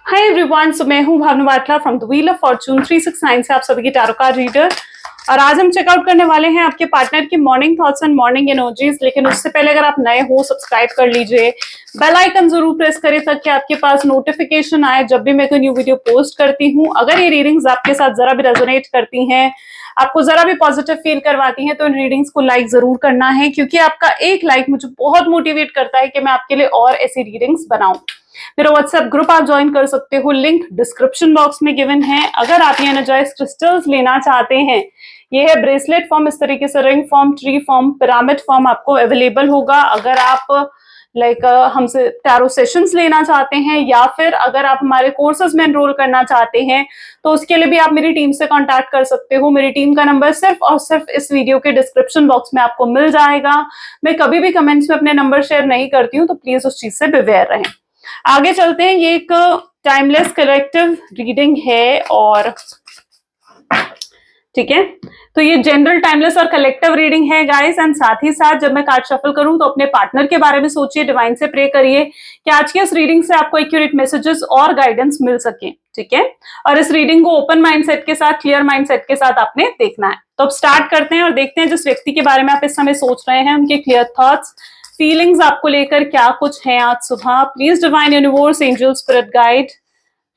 Hi everyone, so मैं हूं Bhavna Batla from the wheel of fortune 369 से आप सभी की टैरो कार्ड रीडर। और आज हम चेकआउट करने वाले हैं आपके पार्टनर की morning thoughts and morning energies. लेकिन उससे पहले अगर आप नए हो, सब्सक्राइब कर लीजिए, बेल आइकन जरूर प्रेस करें ताकि आपके पास नोटिफिकेशन आए जब भी मैं कोई न्यू वीडियो पोस्ट करती हूँ। अगर ये रीडिंग्स आपके साथ जरा भी रेजोनेट करती हैं, आपको जरा भी पॉजिटिव फील करवाती हैं, तो इन रीडिंग्स को लाइक जरूर करना है, क्योंकि आपका एक लाइक मुझे बहुत मोटिवेट करता है कि मैं आपके लिए और ऐसी रीडिंग्स बनाऊं। मेरा व्हाट्सएप ग्रुप आप ज्वाइन कर सकते हो, लिंक डिस्क्रिप्शन बॉक्स में गिवन है। अगर आप ये एनर्जाइज क्रिस्टल्स लेना चाहते हैं, ये है ब्रेसलेट फॉर्म, इस तरीके से ring form, tree form, pyramid form आपको अवेलेबल होगा। अगर आप हमसे टैरो सेशंस लेना चाहते हैं या फिर अगर आप हमारे कोर्सेज में एनरोल करना चाहते हैं, तो उसके लिए भी आप मेरी टीम से कांटेक्ट कर सकते हो। मेरी टीम का नंबर सिर्फ और सिर्फ इस वीडियो के डिस्क्रिप्शन बॉक्स में आपको मिल जाएगा। मैं कभी भी कमेंट्स में अपने नंबर शेयर नहीं करती हूँ, तो प्लीज उस चीज से बिवेयर रहें। आगे चलते हैं। ये एक टाइमलेस कलेक्टिव रीडिंग है और ठीक है, तो ये जनरल टाइमलेस और कलेक्टिव रीडिंग है गाइस। एंड साथ ही साथ जब मैं कार्ड शफल करूं तो अपने पार्टनर के बारे में सोचिए, डिवाइन से प्रे करिए कि आज के इस रीडिंग से आपको एक्यूरेट मैसेजेस और गाइडेंस मिल सके। ठीक है, और इस रीडिंग को ओपन माइंडसेट के साथ, क्लियर माइंडसेट के साथ आपने देखना है। तो अब स्टार्ट करते हैं और देखते हैं जिस व्यक्ति के बारे में आप इस समय सोच रहे हैं, उनके क्लियर थॉट्स, फीलिंग्स आपको लेकर क्या कुछ है आज सुबह। Please divine universe, angel, spirit guide,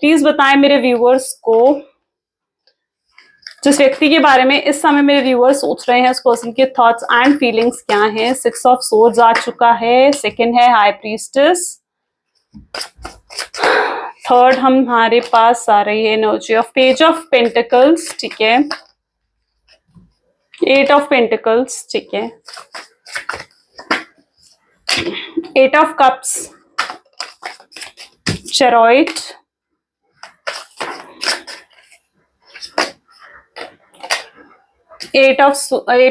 please बताएं मेरे व्यूअर्स को जिस व्यक्ति के बारे में इस समय मेरे व्यूअर्स सोच रहे हैं, उस पर्सन के थॉट्स एंड फीलिंग्स क्या हैं। 6 ऑफ सोर्ड्स आ चुका है, सेकंड है हाई प्रीस्टेस, थर्ड हमारे पास आ रही है energy of page of pentacles. ठीक है, 8 ऑफ पेंटिकल्स। ठीक है, 8 of cups, chariot, 8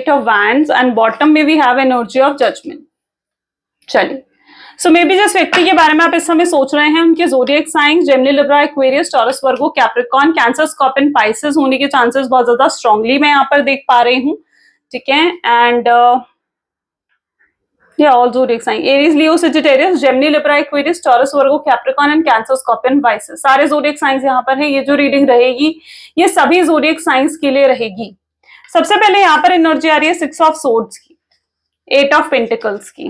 of wands and bottom में we have energy of judgement. चलिए, सो मे बी जिस व्यक्ति के बारे में आप इस समय सोच रहे हैं, उनके zodiac signs Gemini, Libra, Aquarius, Taurus, Virgo, Capricorn, Cancer, Scorpion, Pisces होने के चांसेस बहुत ज्यादा स्ट्रांगली मैं यहाँ पर देख पा रही हूँ। ठीक है, and all zodiac sign Aries, Leo, Sagittarius, Gemini, Libra, Aquarius, Taurus, Virgo, Capricorn and Cancer, Scorpion, Pisces, सारे ज़ोडिएक साइंस यहाँ पर है। ये जो रीडिंग रहेगी ये सभी ज़ोडिएक साइंस के लिए रहेगी। सबसे पहले यहाँ पर एनर्जी आ रही है 6 ऑफ सोर्ड्स की, 8 ऑफ पेंटिकल्स की।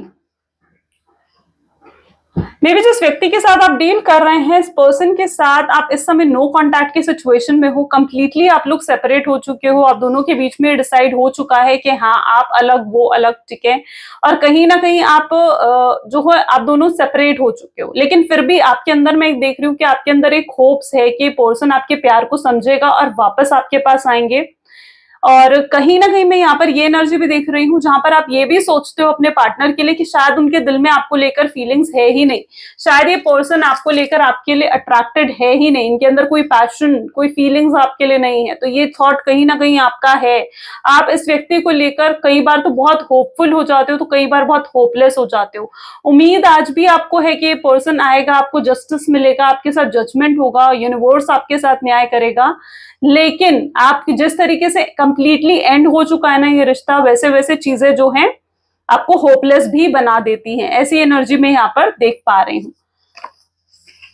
मे बी जिस व्यक्ति के साथ आप डील कर रहे हैं, इस पर्सन के साथ आप इस समय नो कांटेक्ट की सिचुएशन में हो, कंप्लीटली आप लोग सेपरेट हो चुके हो, आप दोनों के बीच में डिसाइड हो चुका है कि हाँ आप अलग वो अलग। ठीक है, और कहीं ना कहीं आप जो है आप दोनों सेपरेट हो चुके हो, लेकिन फिर भी आपके अंदर मैं देख रही हूँ कि आपके अंदर एक होप्स है कि पर्सन आपके प्यार को समझेगा और वापस आपके पास आएंगे। और कहीं ना कहीं मैं यहाँ पर ये एनर्जी भी देख रही हूँ जहां पर आप ये भी सोचते हो अपने पार्टनर के लिए कि शायद उनके दिल में आपको लेकर फीलिंग्स है ही नहीं, शायद ये पर्सन आपको लेकर आपके लिए अट्रैक्टेड है ही नहीं, इनके अंदर कोई पैशन, कोई फीलिंग्स आपके लिए नहीं है। तो ये थॉट कहीं ना कहीं आपका है। आप इस व्यक्ति को लेकर कई बार तो बहुत होपफुल हो जाते हो, तो कई बार बहुत होपलेस हो जाते हो। उम्मीद आज भी आपको है कि ये पर्सन आएगा, आपको जस्टिस मिलेगा, आपके साथ जजमेंट होगा, यूनिवर्स आपके साथ न्याय करेगा। लेकिन आप जिस तरीके से कंप्लीटली एंड हो चुका है ना ये रिश्ता, वैसे वैसे चीजें जो हैं आपको होपलेस भी बना देती हैं। ऐसी एनर्जी में यहाँ पर देख पा रही हूँ।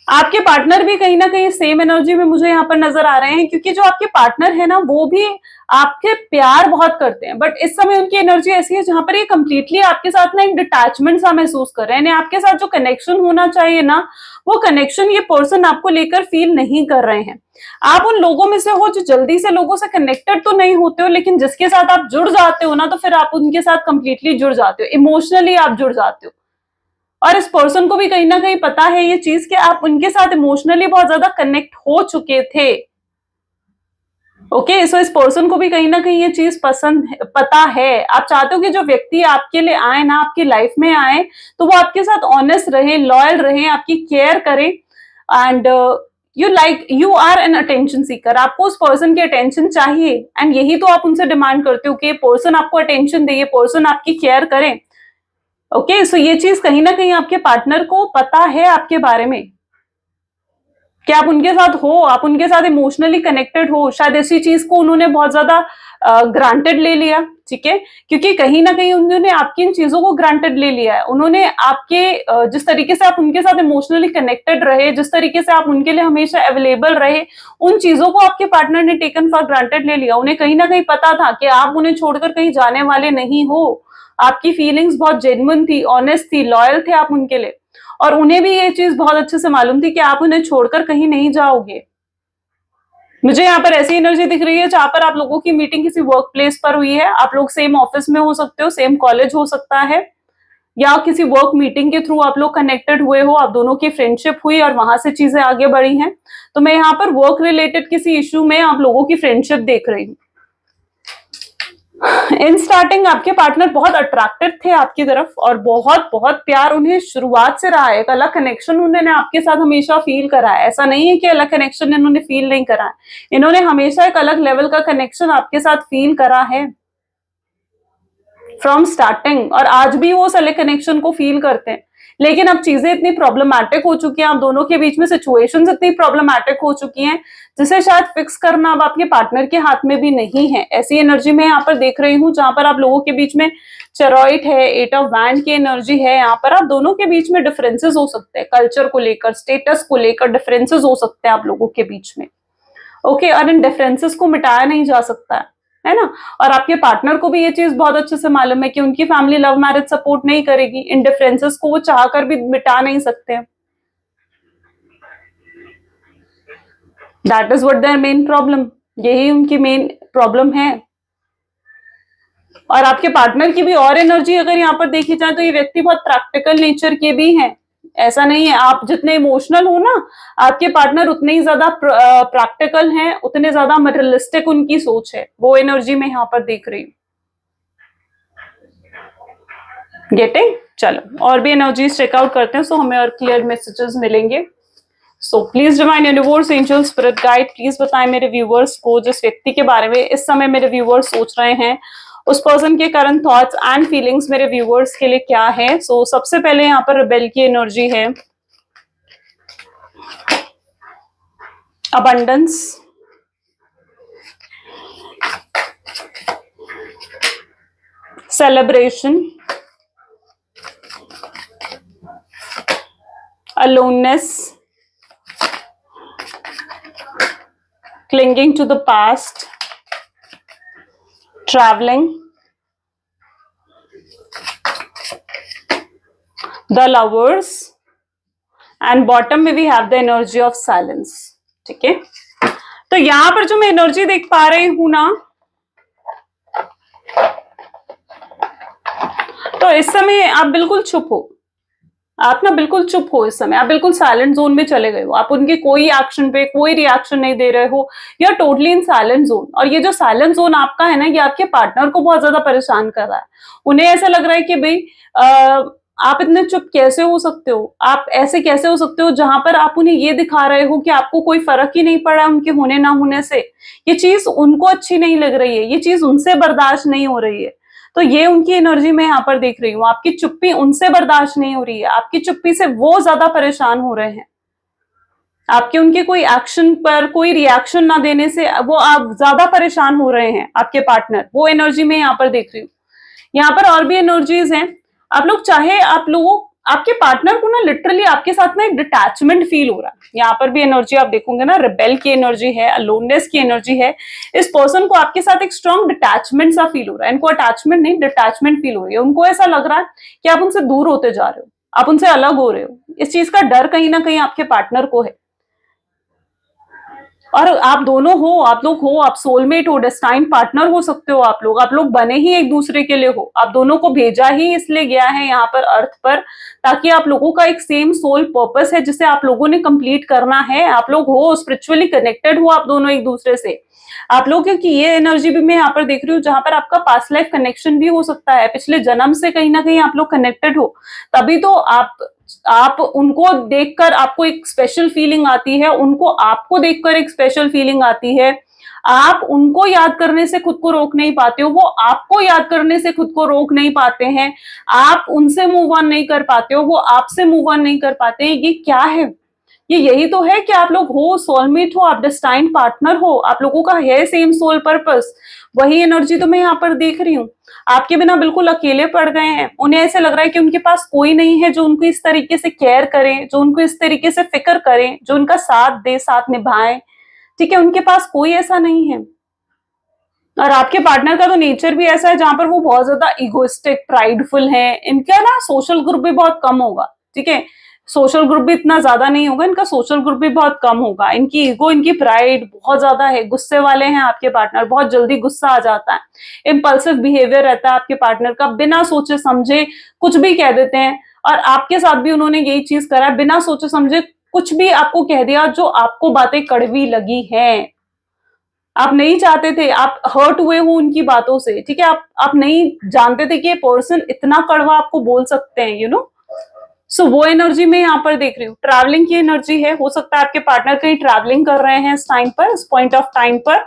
आपके पार्टनर भी कहीं ना कहीं सेम एनर्जी में मुझे यहाँ पर नजर आ रहे हैं, क्योंकि जो आपके पार्टनर है ना वो भी आपके प्यार बहुत करते हैं, बट इस समय उनकी एनर्जी ऐसी है जहां पर ये कंप्लीटली आपके साथ ना एक डिटैचमेंट सा महसूस कर रहे हैं। आपके साथ जो कनेक्शन होना चाहिए ना, वो कनेक्शन ये पर्सन आपको लेकर फील नहीं कर रहे हैं। आप उन लोगों में से हो जो जल्दी से लोगों से कनेक्टेड तो नहीं होते हो, लेकिन जिसके साथ आप जुड़ जाते हो ना, तो फिर आप उनके साथ कंप्लीटली जुड़ जाते हो, इमोशनली आप जुड़ जाते हो। और इस पर्सन को भी कहीं ना कहीं पता है ये चीज कि आप उनके साथ इमोशनली बहुत ज्यादा कनेक्ट हो चुके थे। ओके, सो इस पर्सन को भी कहीं ना कहीं ये चीज पता है। आप चाहते हो कि जो व्यक्ति आपके लिए आए ना, आपकी लाइफ में आए, तो वो आपके साथ ऑनेस्ट रहे, लॉयल रहे, आपकी केयर करें। And you are an attention seeker, आपको उस पर्सन की अटेंशन चाहिए, एंड यही तो आप उनसे डिमांड करते हो कि पर्सन आपको अटेंशन दे, ये पर्सन आपकी केयर करे। ओके, सो ये चीज कहीं ना कहीं आपके पार्टनर को पता है आपके बारे में कि आप उनके साथ हो, आप उनके साथ इमोशनली कनेक्टेड हो। शायद इसी चीज को उन्होंने बहुत ज्यादा ग्रांटेड ले लिया, ठीक है, क्योंकि कहीं ना कहीं उन्होंने आपकी इन चीजों को ग्रांटेड ले लिया है। उन्होंने आपके जिस तरीके से आप उनके साथ इमोशनली कनेक्टेड रहे, जिस तरीके से आप उनके लिए हमेशा अवेलेबल रहे, उन चीजों को आपके पार्टनर ने टेकन फॉर ग्रांटेड ले लिया। उन्हें कहीं ना कहीं पता था कि आप उन्हें छोड़कर कहीं जाने वाले नहीं हो। आपकी फीलिंग्स बहुत जेन्युइन थी, ऑनेस्ट थी, लॉयल थे आप उनके लिए, और उन्हें भी ये चीज बहुत अच्छे से मालूम थी कि आप उन्हें छोड़कर कहीं नहीं जाओगे। मुझे यहाँ पर ऐसी एनर्जी दिख रही है जहां पर आप लोगों की मीटिंग किसी वर्क प्लेस पर हुई है। आप लोग सेम ऑफिस में हो सकते हो, सेम कॉलेज हो सकता है, या किसी वर्क मीटिंग के थ्रू आप लोग कनेक्टेड हुए हो, आप दोनों की फ्रेंडशिप हुई और वहां से चीजें आगे बढ़ी हैं। तो मैं यहाँ पर वर्क रिलेटेड किसी इश्यू में आप लोगों की फ्रेंडशिप देख रही हूँ। इन स्टार्टिंग आपके पार्टनर बहुत अट्रैक्टेड थे आपकी तरफ, और बहुत बहुत प्यार उन्हें शुरुआत से रहा है। एक अलग कनेक्शन उन्होंने आपके साथ हमेशा फील करा है। ऐसा नहीं है कि अलग कनेक्शन इन्होंने फील नहीं करा है, इन्होंने हमेशा एक अलग लेवल का कनेक्शन आपके साथ फील करा है फ्रॉम स्टार्टिंग, और आज भी वो उस अलग कनेक्शन को फील करते हैं। लेकिन अब चीजें इतनी प्रॉब्लमैटिक हो चुकी हैं, आप दोनों के बीच में सिचुएशंस इतनी प्रॉब्लमैटिक हो चुकी हैं, जिसे शायद फिक्स करना अब आपके पार्टनर के हाथ में भी नहीं है। ऐसी एनर्जी मैं यहाँ पर देख रही हूँ जहां पर आप लोगों के बीच में चेरॉइड है, 8 ऑफ वैंड की एनर्जी है। यहाँ पर आप दोनों के बीच में डिफरेंसेस हो सकते हैं, कल्चर को लेकर, स्टेटस को लेकर डिफरेंसेस हो सकते हैं आप लोगों के बीच में। ओके, और इन डिफरेंसेस को मिटाया नहीं जा सकता है ना। और आपके पार्टनर को भी ये चीज बहुत अच्छे से मालूम है कि उनकी फैमिली लव मैरिज सपोर्ट नहीं करेगी। इन डिफरेंसेस को वो चाहकर भी मिटा नहीं सकते। That is what their main problem, यही उनकी मेन प्रॉब्लम है। और आपके पार्टनर की भी और एनर्जी अगर यहाँ पर देखी जाए तो ये व्यक्ति बहुत प्रैक्टिकल नेचर के भी हैं। ऐसा नहीं है, आप जितने इमोशनल हो ना, आपके पार्टनर उतने ही ज्यादा प्रैक्टिकल हैं, उतने ज्यादा मटेरियलिस्टिक उनकी सोच है। वो एनर्जी मैं यहाँ पर देख रही हूँ। गेटिंग? चलो और भी एनर्जीज चेकआउट करते हैं, सो हमें और क्लियर मैसेजेस मिलेंगे। So please divine universe, angel, spirit guide, please बताएं मेरे व्यूवर्स को जिस व्यक्ति के बारे में इस समय मेरे व्यूवर्स सोच रहे हैं, उस पर्सन के करंट थॉट्स एंड फीलिंग्स मेरे व्यूवर्स के लिए क्या है। सो सबसे पहले यहाँ पर रिबेल की एनर्जी है, abundance, celebration, aloneness, clinging to the past, traveling, the lovers, and bottom में we have the energy of silence। ठीक है, तो यहां पर जो मैं एनर्जी देख पा रही हूं ना, तो इस समय आप बिल्कुल चुप हो। आप ना बिल्कुल चुप हो इस समय, आप बिल्कुल साइलेंट जोन में चले गए हो। आप उनके कोई एक्शन पे कोई रिएक्शन नहीं दे रहे हो, you are totally in silent zone. और ये जो साइलेंट जोन आपका है ना, ये आपके पार्टनर को बहुत ज्यादा परेशान कर रहा है। उन्हें ऐसा लग रहा है कि भाई आप इतने चुप कैसे हो सकते हो, आप ऐसे कैसे हो सकते हो, जहां पर आप उन्हें ये दिखा रहे हो कि आपको कोई फर्क ही नहीं पड़ा उनके होने ना होने से। ये चीज उनको अच्छी नहीं लग रही है, ये चीज उनसे बर्दाश्त नहीं हो रही है। तो ये उनकी एनर्जी मैं यहाँ पर देख रही हूँ। आपकी चुप्पी उनसे बर्दाश्त नहीं हो रही है, आपकी चुप्पी से वो ज्यादा परेशान हो रहे हैं। आपके उनके कोई एक्शन पर कोई रिएक्शन ना देने से वो आप ज्यादा परेशान हो रहे हैं, आपके पार्टनर। वो एनर्जी मैं यहाँ पर देख रही हूँ। यहाँ पर और भी एनर्जीज हैं। आप लोग चाहे आप लोगों आपके पार्टनर को ना लिटरली आपके साथ ना एक डिटैचमेंट फील हो रहा है। यहाँ पर भी एनर्जी आप देखोगे ना, रिबेल की एनर्जी है, अलोननेस की एनर्जी है। इस पर्सन को आपके साथ एक स्ट्रॉन्ग डिटैचमेंट सा फील हो रहा है। इनको अटैचमेंट नहीं, डिटैचमेंट फील हो रही है। उनको ऐसा लग रहा है कि आप उनसे दूर होते जा रहे हो, आप उनसे अलग हो रहे हो। इस चीज का डर कहीं ना कहीं आपके पार्टनर को है। और आप दोनों हो, आप लोग हो, आप सोलमेट हो, डेस्टाइन पार्टनर हो सकते हो। आप लोग बने ही एक दूसरे के लिए हो। आप दोनों को भेजा ही इसलिए गया है यहाँ पर अर्थ पर, ताकि आप लोगों का एक सेम सोल पर्पस है जिसे आप लोगों ने कंप्लीट करना है। आप लोग हो स्पिरिचुअली कनेक्टेड हो, आप दोनों एक दूसरे से। आप लोगों की ये एनर्जी भी मैं यहाँ पर देख रही हूँ, जहां पर आपका पास्ट लाइफ कनेक्शन भी हो सकता है। पिछले जन्म से कहीं ना कहीं आप लोग कनेक्टेड हो, तभी तो आप उनको देखकर आपको एक स्पेशल फीलिंग आती है, उनको आपको देखकर एक स्पेशल फीलिंग आती है। आप उनको याद करने से खुद को रोक नहीं पाते हो, वो आपको याद करने से खुद को रोक नहीं पाते हैं। आप उनसे मूव ऑन नहीं कर पाते हो, वो आपसे मूव ऑन नहीं कर पाते हैं। ये क्या है? ये यही तो है कि आप लोग हो, सोलमेट हो, आप डेस्टाइन्ड पार्टनर हो, आप लोगों का है सेम सोल पर्पस। वही एनर्जी तो मैं यहाँ पर देख रही हूँ। आपके बिना बिल्कुल अकेले पड़ गए हैं। उन्हें ऐसे लग रहा है कि उनके पास कोई नहीं है जो उनको इस तरीके से केयर करे, जो उनको इस तरीके से फिक्र करे, जो उनका साथ दे, साथ निभाए। ठीक है, उनके पास कोई ऐसा नहीं है। और आपके पार्टनर का तो नेचर भी ऐसा है जहां पर वो बहुत ज्यादा इगोइस्टिक, प्राइडफुल है। इनका ना सोशल ग्रुप भी बहुत कम होगा। ठीक है, सोशल ग्रुप भी इतना ज्यादा नहीं होगा, इनका सोशल ग्रुप भी बहुत कम होगा। इनकी ईगो, इनकी प्राइड बहुत ज्यादा है। गुस्से वाले हैं आपके पार्टनर, बहुत जल्दी गुस्सा आ जाता है। इम्पल्सिव बिहेवियर रहता है आपके पार्टनर का, बिना सोचे समझे कुछ भी कह देते हैं। और आपके साथ भी उन्होंने यही चीज करा, बिना सोचे समझे कुछ भी आपको कह दिया जो आपको बातें कड़वी लगी हैं। आप नहीं चाहते थे, आप हर्ट हुए हो उनकी बातों से। ठीक है, आप नहीं जानते थे कि ये पर्सन इतना कड़वा आपको बोल सकते हैं, यू नो। सो वो एनर्जी मैं यहाँ पर देख रही हूँ। ट्रैवलिंग की एनर्जी है। हो सकता है आपके पार्टनर कहीं ट्रैवलिंग कर रहे हैं इस टाइम पर, इस पॉइंट ऑफ टाइम पर।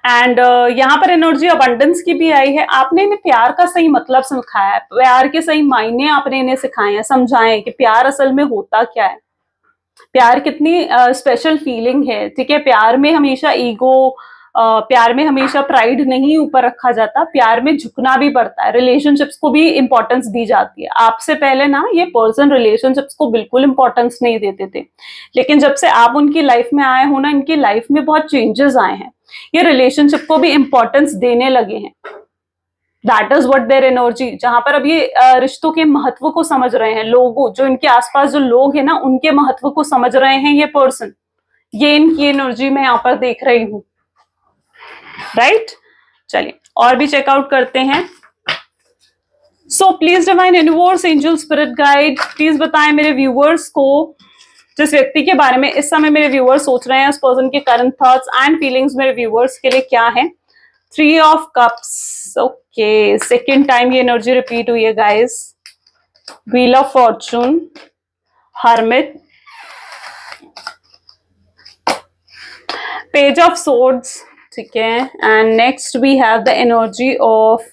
एंड यहाँ पर एनर्जी अबंडेंस की भी आई है। आपने इन्हें प्यार का सही मतलब सिखाया है, प्यार के सही मायने आपने इन्हें सिखाए हैं, समझाए कि प्यार असल में होता क्या है, प्यार कितनी स्पेशल फीलिंग है। ठीक है, प्यार में हमेशा ईगो, प्यार में हमेशा प्राइड नहीं ऊपर रखा जाता, प्यार में झुकना भी पड़ता है। रिलेशनशिप्स को भी इंपॉर्टेंस दी जाती है। आपसे पहले ना ये पर्सन रिलेशनशिप्स को बिल्कुल इंपॉर्टेंस नहीं देते थे, लेकिन जब से आप उनकी लाइफ में आए हो ना, इनकी लाइफ में बहुत चेंजेस आए हैं। ये रिलेशनशिप को भी इंपॉर्टेंस देने लगे हैं। That is what their energy, जहां पर अब ये रिश्तों के महत्व को समझ रहे हैं। लोगों, जो इनके आसपास जो लोग हैं ना, उनके महत्व को समझ रहे हैं ये पर्सन। ये इनकी एनर्जी में यहाँ पर देख रही हूं। राइट, चलिए और भी चेकआउट करते हैं। So please divine universe, angel, spirit guide, please बताएं मेरे व्यूअर्स को, जिस व्यक्ति के बारे में इस समय मेरे व्यूअर्स सोच रहे हैं, उस पर्सन के करंट थॉट्स एंड फीलिंग्स मेरे व्यूअर्स के लिए क्या है। 3 of cups, okay, second time ये एनर्जी रिपीट हुई है guys. Wheel of fortune, hermit, page of swords. ठीक है, and next we have the energy of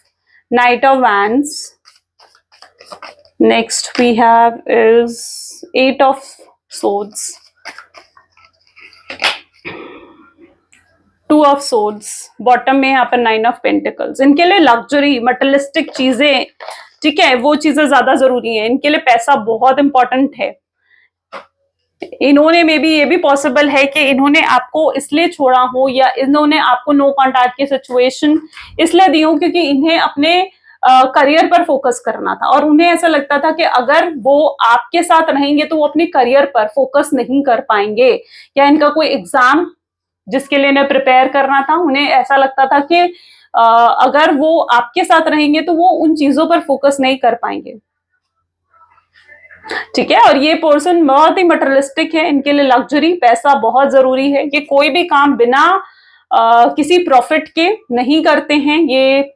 knight of wands. Next we have is 8 of swords, 2 of swords, bottom में यहाँ पर 9 of pentacles. इनके लिए luxury, materialistic चीजें, ठीक है, वो चीजें ज्यादा जरूरी है। इनके लिए पैसा बहुत इंपॉर्टेंट है। इन्होंने, मे बी ये भी पॉसिबल है कि इन्होंने आपको इसलिए छोड़ा हो, या इन्होंने आपको नो कॉन्टैक्ट की सिचुएशन इसलिए दी हो क्योंकि इन्हें अपने करियर पर फोकस करना था। और उन्हें ऐसा लगता था कि अगर वो आपके साथ रहेंगे तो वो अपने करियर पर फोकस नहीं कर पाएंगे, या इनका कोई एग्जाम जिसके लिए इन्हें प्रिपेयर करना था, उन्हें ऐसा लगता था कि अगर वो आपके साथ रहेंगे तो वो उन चीजों पर फोकस नहीं कर पाएंगे। ठीक है, और ये पर्सन बहुत ही मटेरियलिस्टिक है। इनके लिए लग्जरी, पैसा बहुत जरूरी है। ये कोई भी काम बिना किसी प्रॉफिट के नहीं करते हैं। ये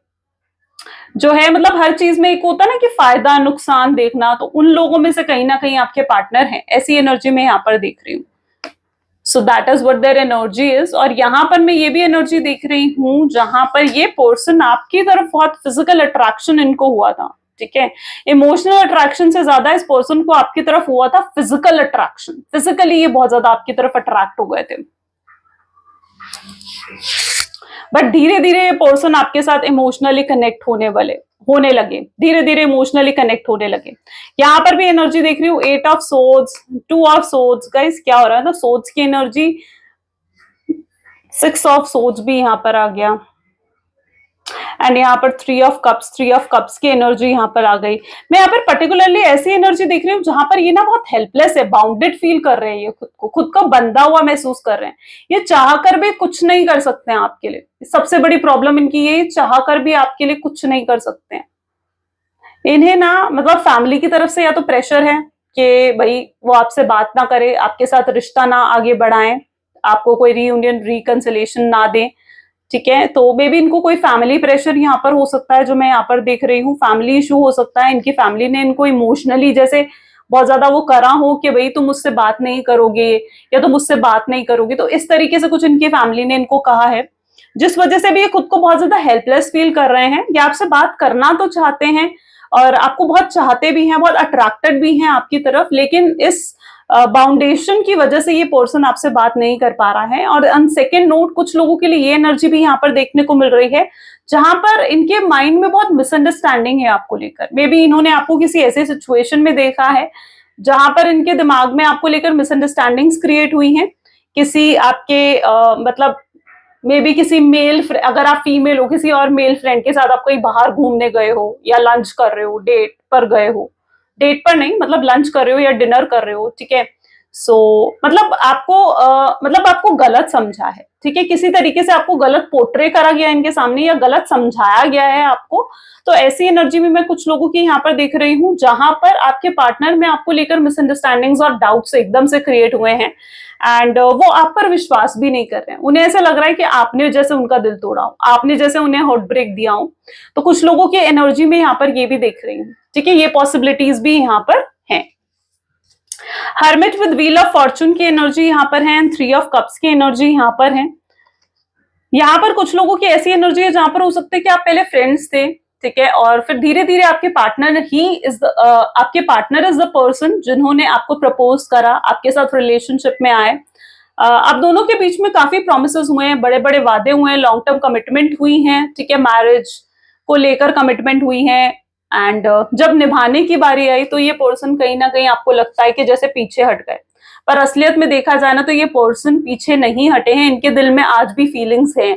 जो है, मतलब हर चीज में एक होता है ना कि फायदा नुकसान देखना, तो उन लोगों में से कहीं ना कहीं आपके पार्टनर हैं। ऐसी एनर्जी में यहाँ पर देख रही हूँ। सो that is what their energy is. और यहाँ पर मैं ये भी एनर्जी देख रही हूँ जहां पर ये पर्सन आपकी तरफ बहुत फिजिकल अट्रैक्शन इनको हुआ था। ठीक है, इमोशनल अट्रैक्शन से ज्यादा इस पर्सन को आपकी तरफ हुआ था फिजिकल अट्रैक्शन। फिजिकली ये बहुत ज्यादा आपकी तरफ अट्रैक्ट हो गए थे। बट धीरे धीरे ये पर्सन आपके साथ इमोशनली कनेक्ट होने लगे, धीरे धीरे इमोशनली कनेक्ट होने लगे। यहाँ पर भी एनर्जी देख रही हूँ 8 of swords, 2 of swords. Guys क्या हो रहा है ना, सोर्ड्स की एनर्जी, 6 ऑफ सोर्ड्स भी यहाँ पर आ गया, एंड यहाँ पर 3 ऑफ कप्स की एनर्जी यहाँ पर आ गई। मैं यहाँ पर पर्टिकुलरली ऐसी एनर्जी देख रही हूँ जहां पर ये ना बहुत हेल्पलेस है, बाउंडेड फील कर रहे हैं, ये खुद को बंधा हुआ महसूस कर रहे हैं। ये चाह कर भी कुछ नहीं कर सकते हैं आपके लिए। सबसे बड़ी प्रॉब्लम इनकी ये, चाह कर भी आपके लिए कुछ नहीं कर सकते हैं। इन्हें ना, मतलब फैमिली की तरफ से या तो प्रेशर है कि भाई वो आपसे बात ना करे, आपके साथ रिश्ता ना आगे बढ़ाएं, आपको कोई रीयूनियन, रिकंसिलेशन ना दें। ठीक है, तो मे बी इनको कोई फैमिली प्रेशर यहाँ पर हो सकता है, जो मैं यहाँ पर देख रही हूँ। फैमिली इशू हो सकता है, इनकी फैमिली ने इनको इमोशनली जैसे बहुत ज्यादा वो करा हो कि भाई तुम मुझसे बात नहीं करोगे, या तुम मुझसे बात नहीं करोगे। तो इस तरीके से कुछ इनकी फैमिली ने इनको कहा है, जिस वजह से भी ये खुद को बहुत ज्यादा हेल्पलेस फील कर रहे हैं। ये आपसे बात करना तो चाहते हैं और आपको बहुत चाहते भी हैं, बहुत अट्रैक्टेड भी हैं आपकी तरफ, लेकिन इस बाउंडेशन की वजह से ये पर्सन आपसे बात नहीं कर पा रहा है। और ऑन सेकेंड नोट, कुछ लोगों के लिए ये एनर्जी भी यहाँ पर देखने को मिल रही है जहां पर इनके माइंड में बहुत मिसअंडरस्टैंडिंग है आपको लेकर। मे बी इन्होंने आपको किसी ऐसे सिचुएशन में देखा है जहां पर इनके दिमाग में आपको लेकर मिसअंडरस्टैंडिंग्स क्रिएट हुई हैं। किसी आपके मतलब मे बी किसी मेल, अगर आप फीमेल हो, किसी और मेल फ्रेंड के साथ आप कहीं बाहर घूमने गए हो या लंच कर रहे हो, डेट पर गए हो, डेट पर नहीं मतलब लंच कर रहे हो या डिनर कर रहे हो, ठीक है। सो मतलब आपको गलत समझा है, ठीक है, किसी तरीके से आपको गलत पोर्ट्रे करा गया इनके सामने या गलत समझाया गया है आपको। तो ऐसी एनर्जी में मैं कुछ लोगों की यहाँ पर देख रही हूँ जहां पर आपके पार्टनर में आपको लेकर मिसअंडरस्टैंडिंग्स और डाउट्स एकदम से क्रिएट हुए हैं एंड वो आप पर विश्वास भी नहीं कर रहे हैं। उन्हें ऐसा लग रहा है कि आपने जैसे उनका दिल तोड़ा हो, आपने जैसे उन्हें हार्ट ब्रेक दिया हो। तो कुछ लोगों की एनर्जी में यहाँ पर ये भी देख रही हूँ, ठीक है, ये पॉसिबिलिटीज भी यहाँ पर हैं। Hermit with wheel of Fortune की एनर्जी यहाँ पर है, 3 ऑफ कप्स की एनर्जी यहाँ पर है। यहाँ पर कुछ लोगों की ऐसी एनर्जी है जहां पर हो सकता है कि आप पहले फ्रेंड्स थे, ठीक है, और फिर धीरे धीरे आपके पार्टनर इज द पर्सन जिन्होंने आपको प्रपोज करा, आपके साथ रिलेशनशिप में आए। आप दोनों के बीच में काफी प्रोमिसेस हुए हैं, बड़े बड़े वादे हुए हैं, लॉन्ग टर्म कमिटमेंट हुई हैं, ठीक है, मैरिज को लेकर कमिटमेंट हुई है। एंड जब निभाने की बारी आई तो ये पर्सन कहीं ना कहीं आपको लगता है कि जैसे पीछे हट गए, पर असलियत में देखा जाए ना तो ये पर्सन पीछे नहीं हटे हैं। इनके दिल में आज भी फीलिंग्स हैं,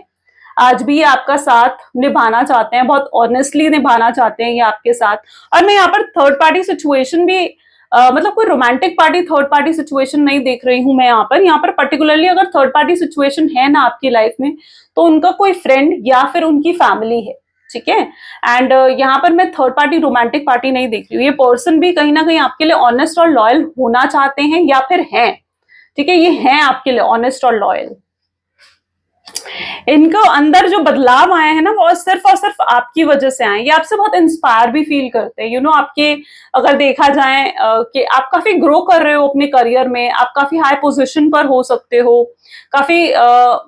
आज भी आपका साथ निभाना चाहते हैं, बहुत ऑनेस्टली निभाना चाहते हैं ये आपके साथ। और मैं यहाँ पर थर्ड पार्टी सिचुएशन भी मतलब कोई romantic party third party situation नहीं देख रही हूं मैं यहाँ पर पर्टिकुलरली अगर थर्ड पार्टी सिचुएशन है ना आपकी लाइफ में तो उनका कोई फ्रेंड या फिर उनकी फैमिली है, ठीक है। एंड यहाँ पर मैं थर्ड पार्टी रोमांटिक पार्टी नहीं देख रही हूँ। ये पर्सन भी कहीं ना कहीं आपके लिए ऑनेस्ट और लॉयल होना चाहते हैं या फिर हैं, ठीक है, ये हैं आपके लिए ऑनेस्ट और लॉयल। इनको अंदर जो बदलाव आए हैं ना वो सिर्फ और सिर्फ आपकी वजह से आए। ये आपसे बहुत इंस्पायर भी फील करते हैं, आपके अगर देखा जाए कि आप काफी ग्रो कर रहे हो अपने करियर में, आप काफी हाई पोजीशन पर हो सकते हो, काफी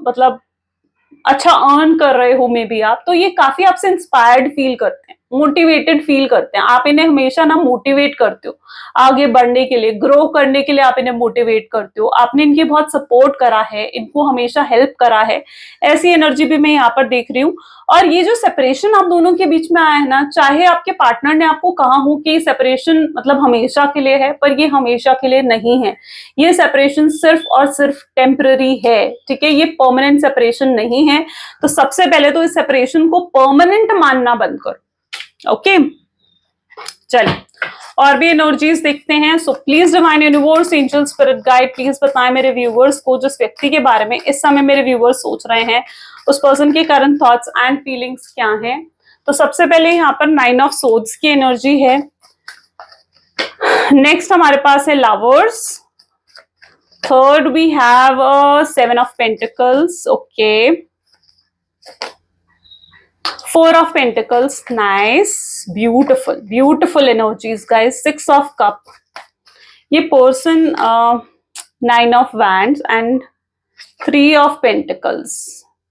मतलब अच्छा अर्न कर रहे हो मे बी आप, तो ये काफी आपसे इंस्पायर्ड फील करते हैं, मोटिवेटेड फील करते हैं। आप इन्हें हमेशा ना मोटिवेट करते हो आगे बढ़ने के लिए, ग्रो करने के लिए आप इन्हें मोटिवेट करते हो। आपने इनकी बहुत सपोर्ट करा है, इनको हमेशा हेल्प करा है, ऐसी एनर्जी भी मैं यहाँ पर देख रही हूँ। और ये जो सेपरेशन आप दोनों के बीच में आया है ना, चाहे आपके पार्टनर ने आपको कहा हो कि सेपरेशन मतलब हमेशा के लिए है, पर ये हमेशा के लिए नहीं है। ये सेपरेशन सिर्फ और सिर्फ टेम्पररी है, ठीक है, ये परमानेंट सेपरेशन नहीं है। तो सबसे पहले तो इस सेपरेशन को परमानेंट मानना बंद करो, ओके। चलिए और भी एनर्जीज देखते हैं। So please divine universe, angel, spirit guide, please बताएं मेरे व्यूवर्स को जिस व्यक्ति के बारे में इस समय मेरे व्यूवर्स सोच रहे हैं, उस पर्सन के करंट थॉट्स एंड फीलिंग्स क्या हैं। तो सबसे पहले यहाँ पर 9 ऑफ सोर्ड्स की एनर्जी है। नेक्स्ट हमारे पास है lovers. Third we have 7 of pentacles, okay. 4 of Pentacles, nice, beautiful energies guys. 6 of Cup, ये person 9 of Wands and 3 of Pentacles,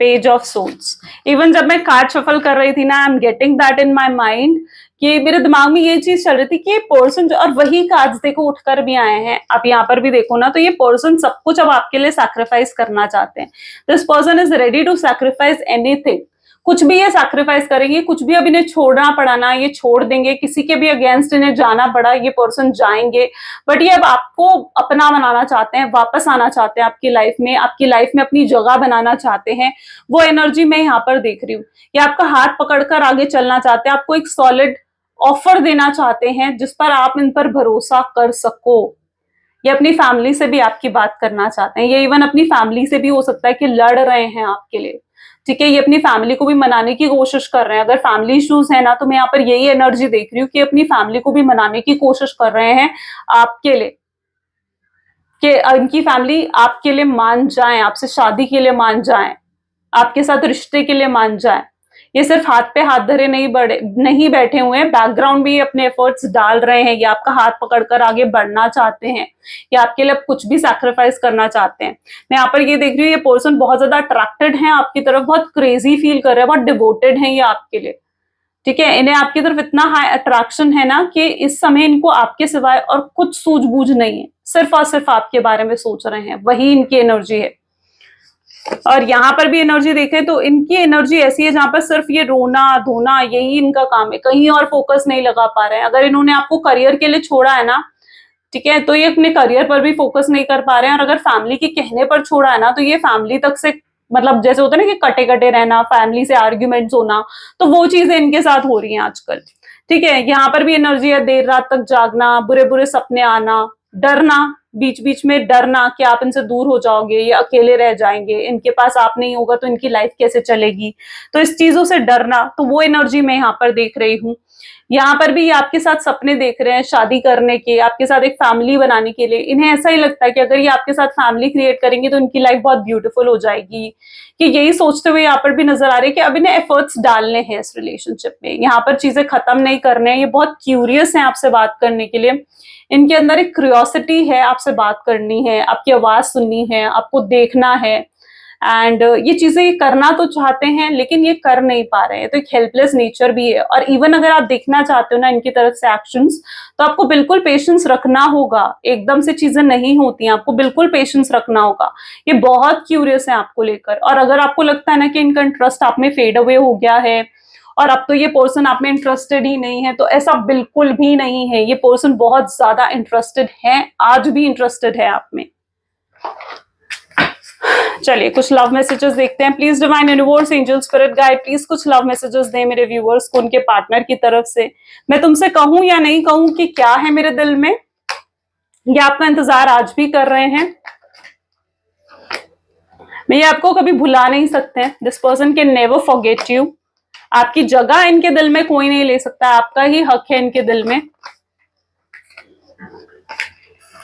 Page of Swords. Even जब मैं कार्ड शफल कर रही थी ना, I am getting that in my mind, कि मेरे दिमाग में ये चीज चल रही थी कि ये पर्सन जो, और वही कार्ड्स देखो उठकर भी आए हैं, आप यहाँ पर भी देखो ना, तो ये पर्सन सब कुछ अब आपके लिए सैक्रिफाइस करना चाहते हैं। This person is ready to sacrifice anything, कुछ भी ये सैक्रिफाइस करेंगे, कुछ भी अब इन्हें छोड़ना पड़ा ना ये छोड़ देंगे, किसी के भी अगेंस्ट इन्हें जाना पड़ा ये पर्सन जाएंगे, बट ये अब आपको अपना बनाना चाहते हैं, वापस आना चाहते हैं आपकी लाइफ में अपनी जगह बनाना चाहते हैं। वो एनर्जी मैं यहाँ पर देख रही हूँ। ये आपका हाथ पकड़कर आगे चलना चाहते हैं, आपको एक सॉलिड ऑफर देना चाहते हैं जिस पर आप इन पर भरोसा कर सको। ये अपनी फैमिली से भी आपकी बात करना चाहते हैं, ये इवन अपनी फैमिली से भी हो सकता है कि लड़ रहे हैं आपके लिए, ठीक है, ये अपनी फैमिली को भी मनाने की कोशिश कर रहे हैं। अगर फैमिली इश्यूज है ना तो मैं यहाँ पर यही एनर्जी देख रही हूँ कि अपनी फैमिली को भी मनाने की कोशिश कर रहे हैं आपके लिए, कि इनकी फैमिली आपके लिए मान जाए, आपसे शादी के लिए मान जाए, आपके साथ रिश्ते के लिए मान जाए। ये सिर्फ हाथ पे हाथ धरे नहीं बैठे हुए हैं, बैकग्राउंड भी अपने एफर्ट्स डाल रहे हैं। ये आपका हाथ पकड़कर आगे बढ़ना चाहते हैं, ये आपके लिए कुछ भी सैक्रिफाइस करना चाहते हैं। मैं यहाँ पर ये देख रही हूँ, ये पर्सन बहुत ज्यादा अट्रैक्टेड है आपकी तरफ, बहुत क्रेजी फील कर रहे हैं, बहुत डिवोटेड है ये आपके लिए, ठीक है, इन्हें आपकी तरफ इतना हाई अट्रैक्शन है ना कि इस समय इनको आपके सिवाय और कुछ सूझबूझ नहीं है, सिर्फ और सिर्फ आपके बारे में सोच रहे हैं, वही इनकी एनर्जी है। और यहाँ पर भी एनर्जी देखें तो इनकी एनर्जी ऐसी है जहां पर सिर्फ ये रोना धोना यही इनका काम है, कहीं और फोकस नहीं लगा पा रहे हैं। अगर इन्होंने आपको करियर के लिए छोड़ा है ना, ठीक है, तो ये अपने करियर पर भी फोकस नहीं कर पा रहे हैं। और अगर फैमिली के कहने पर छोड़ा है ना, तो ये फैमिली तक से, मतलब जैसे होता है ना कि कटे कटे रहना, फैमिली से आर्ग्यूमेंट्स होना, तो वो चीजें इनके साथ हो रही हैं आजकल। ठीक है, यहाँ पर भी एनर्जी है, देर रात तक जागना, बुरे बुरे सपने आना, डरना, बीच बीच में डरना कि आप इनसे दूर हो जाओगे, ये अकेले रह जाएंगे, इनके पास आप नहीं होगा तो इनकी लाइफ कैसे चलेगी, तो इस चीजों से डरना, तो वो एनर्जी मैं यहाँ पर देख रही हूँ। यहाँ पर भी ये आपके साथ सपने देख रहे हैं शादी करने के, आपके साथ एक फैमिली बनाने के लिए। इन्हें ऐसा ही लगता है कि अगर ये आपके साथ फैमिली क्रिएट करेंगे तो इनकी लाइफ बहुत ब्यूटीफुल हो जाएगी, कि यही सोचते हुए यहाँ पर भी नजर आ रहे हैं कि अब इन्हें एफर्ट्स डालने हैं इस रिलेशनशिप में, यहाँ पर चीजें खत्म नहीं करने हैं। ये बहुत क्यूरियस हैं आपसे बात करने के लिए, इनके अंदर एक क्यूरियोसिटी है, आपसे बात करनी है, आपकी आवाज सुननी है, आपको देखना है। एंड ये चीजें ये करना तो चाहते हैं लेकिन ये कर नहीं पा रहे हैं, तो एक हेल्पलेस नेचर भी है। और इवन अगर आप देखना चाहते हो ना इनकी तरफ से एक्शंस, तो आपको बिल्कुल पेशेंस रखना होगा, एकदम से चीजें नहीं होती हैं, आपको बिल्कुल पेशेंस रखना होगा। ये बहुत क्यूरियस है आपको लेकर, और अगर आपको लगता है ना कि इनका इंटरेस्ट आप में फेड अवे हो गया है और अब तो ये पर्सन आप में इंटरेस्टेड ही नहीं है, तो ऐसा बिल्कुल भी नहीं है। ये पर्सन बहुत ज्यादा इंटरेस्टेड है, आज भी इंटरेस्टेड है आप में। चलिए कुछ लव मैसेजेस देखते हैं। Please divine universe, angel, spirit guide, please कुछ लव मैसेजेस दें मेरे व्यूअर्स को उनके पार्टनर की तरफ से। मैं तुमसे कहूं या नहीं कहूं कि क्या है मेरे दिल में, ये आपका इंतजार आज भी कर रहे हैं। मैं ये आपको कभी भुला नहीं सकते। This person can never forget you. आपकी जगह इनके दिल में कोई नहीं ले सकता, आपका ही हक है इनके दिल में।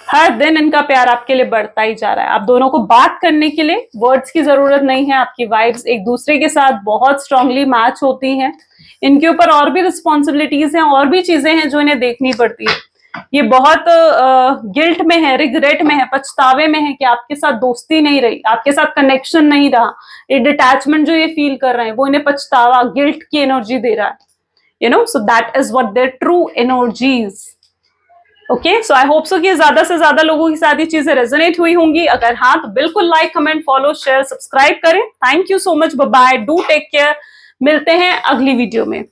हर दिन इनका प्यार आपके लिए बढ़ता ही जा रहा है। आप दोनों को बात करने के लिए वर्ड्स की जरूरत नहीं है, आपकी वाइब्स एक दूसरे के साथ बहुत स्ट्रांगली मैच होती हैं। इनके ऊपर और भी रिस्पॉन्सिबिलिटीज हैं, और भी चीजें हैं जो इन्हें देखनी पड़ती है। ये बहुत गिल्ट में है, रिग्रेट में है, पछतावे में है कि आपके साथ दोस्ती नहीं रही, आपके साथ कनेक्शन नहीं रहा। ये डिटैचमेंट जो ये फील कर रहे हैं वो इन्हें पछतावा, गिल्ट की एनर्जी दे रहा है, you know. So that is what their true energies. Okay, so I hope so कि ज्यादा से ज्यादा लोगों के साथ ये चीजें रेजोनेट हुई होंगी। अगर हाँ तो बिल्कुल like, comment, follow, share, subscribe करें। Thank you so much, bye bye, do take care. मिलते हैं अगली वीडियो में।